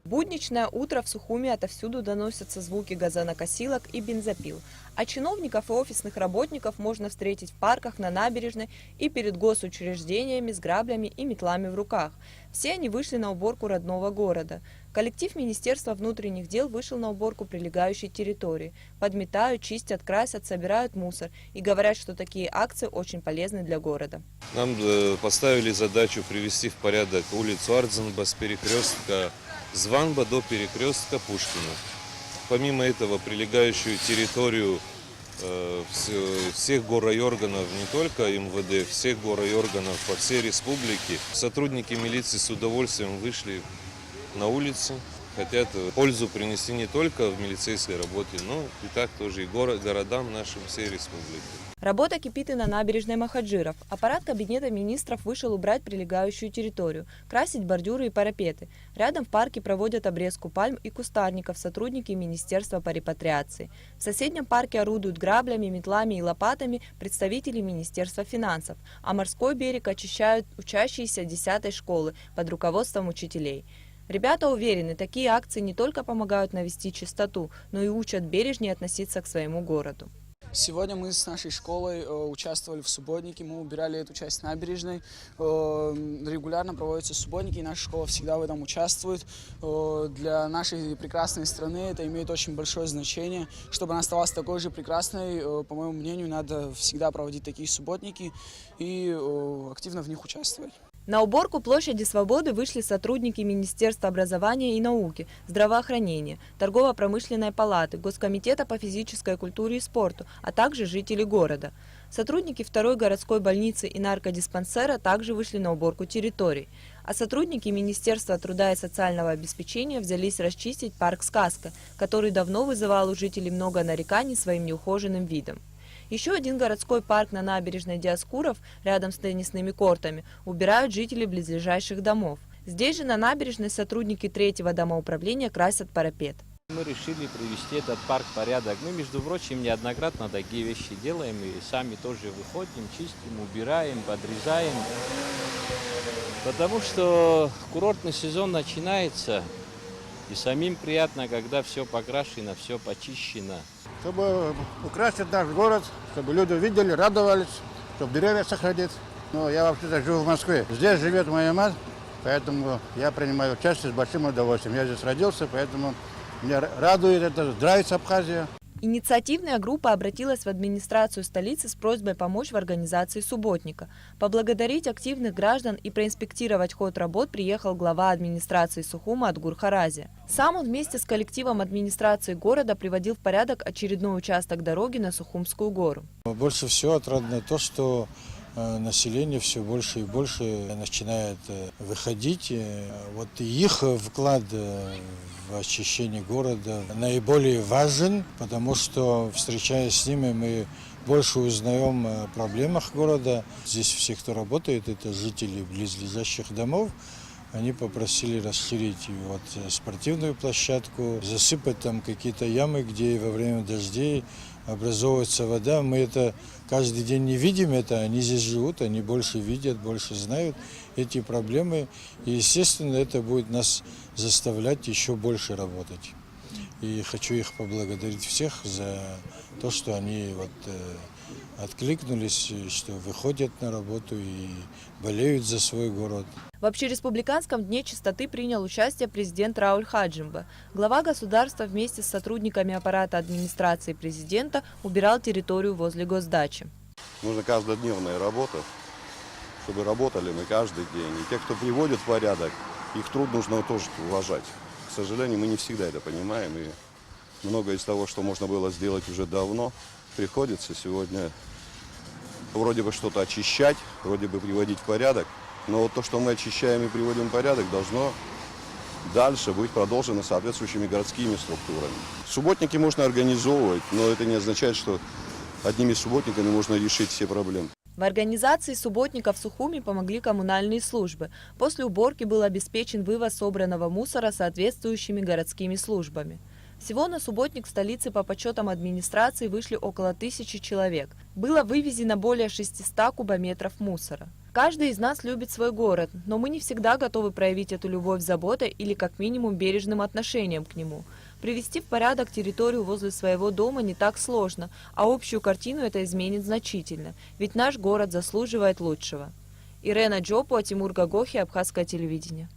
В будничное утро в Сухуми отовсюду доносятся звуки газонокосилок и бензопил. А чиновников и офисных работников можно встретить в парках, на набережной и перед госучреждениями с граблями и метлами в руках. Все они вышли на уборку родного города. Коллектив Министерства внутренних дел вышел на уборку прилегающей территории. Подметают, чистят, красят, собирают мусор и говорят, что такие акции очень полезны для города. Нам поставили задачу привести в порядок улицу Ардзенба с перекрестка Званба до перекрестка Пушкина. Помимо этого, прилегающую территорию всех горрайорганов, не только МВД, всех горрайорганов по всей республике, сотрудники милиции с удовольствием вышли на улицу. Хотят пользу принести не только в милицейской работе, но и так тоже и городам нашим всей республики. Работа кипит и на набережной Махаджиров. Аппарат Кабинета министров вышел убрать прилегающую территорию, красить бордюры и парапеты. Рядом в парке проводят обрезку пальм и кустарников сотрудники Министерства по репатриации. В соседнем парке орудуют граблями, метлами и лопатами представители Министерства финансов, а морской берег очищают учащиеся 10-й школы под руководством учителей. Ребята уверены, такие акции не только помогают навести чистоту, но и учат бережнее относиться к своему городу. Сегодня мы с нашей школой участвовали в субботнике, мы убирали эту часть набережной. Регулярно проводятся субботники, и наша школа всегда в этом участвует. Для нашей прекрасной страны это имеет очень большое значение. Чтобы она оставалась такой же прекрасной, по моему мнению, надо всегда проводить такие субботники и активно в них участвовать. На уборку площади Свободы вышли сотрудники Министерства образования и науки, здравоохранения, торгово-промышленной палаты, Госкомитета по физической культуре и спорту, а также жители города. Сотрудники 2-й городской больницы и наркодиспансера также вышли на уборку территорий. А сотрудники Министерства труда и социального обеспечения взялись расчистить парк «Сказка», который давно вызывал у жителей много нареканий своим неухоженным видом. Еще один городской парк на набережной Диоскуров, рядом с теннисными кортами, убирают жители близлежащих домов. Здесь же на набережной сотрудники 3-го домоуправления красят парапет. Мы решили привести этот парк в порядок. Мы, между прочим, неоднократно такие вещи делаем и сами тоже выходим, чистим, убираем, подрезаем. Потому что курортный сезон начинается, и самим приятно, когда все покрашено, все почищено. Чтобы украсить наш город, чтобы люди видели, радовались, чтобы деревья сохранить. Но я вообще-то живу в Москве. Здесь живет моя мать, поэтому я принимаю участие с большим удовольствием. Я здесь родился, поэтому меня радует это, нравится Абхазия. Инициативная группа обратилась в администрацию столицы с просьбой помочь в организации субботника. Поблагодарить активных граждан и проинспектировать ход работ приехал глава администрации Сухума Адгур Харази. Сам он вместе с коллективом администрации города приводил в порядок очередной участок дороги на Сухумскую гору. Больше всего отрадно то, что население все больше и больше начинает выходить. Вот их вклад в очищение города наиболее важен, потому что, встречаясь с ними, мы больше узнаем о проблемах города. Здесь все, кто работает, это жители близлежащих домов. Они попросили расширить спортивную площадку, засыпать там какие-то ямы, где во время дождей образовывается вода. Мы это каждый день не видим, они здесь живут, они больше видят, больше знают эти проблемы. И, естественно, это будет нас заставлять еще больше работать. И хочу их поблагодарить всех за то, что они откликнулись, что выходят на работу и болеют за свой город. В Общереспубликанском дне чистоты принял участие президент Рауль Хаджимба. Глава государства вместе с сотрудниками аппарата администрации президента убирал территорию возле госдачи. Нужна каждодневная работа, чтобы работали мы каждый день. И те, кто приводит в порядок, их труд нужно тоже уважать. К сожалению, мы не всегда это понимаем. И многое из того, что можно было сделать уже давно, приходится сегодня вроде бы что-то очищать, вроде бы приводить в порядок. Но вот то, что мы очищаем и приводим в порядок, должно дальше быть продолжено соответствующими городскими структурами. Субботники можно организовывать, но это не означает, что одними субботниками можно решить все проблемы. В организации субботников в Сухуми помогли коммунальные службы. После уборки был обеспечен вывоз собранного мусора соответствующими городскими службами. Всего на субботник в столице по подсчетам администрации вышли около 1000 человек. Было вывезено более 600 кубометров мусора. Каждый из нас любит свой город, но мы не всегда готовы проявить эту любовь заботой или как минимум бережным отношением к нему. Привести в порядок территорию возле своего дома не так сложно, а общую картину это изменит значительно, ведь наш город заслуживает лучшего. Ирена Джопуа, Тимур Гагохи, Абхазское телевидение.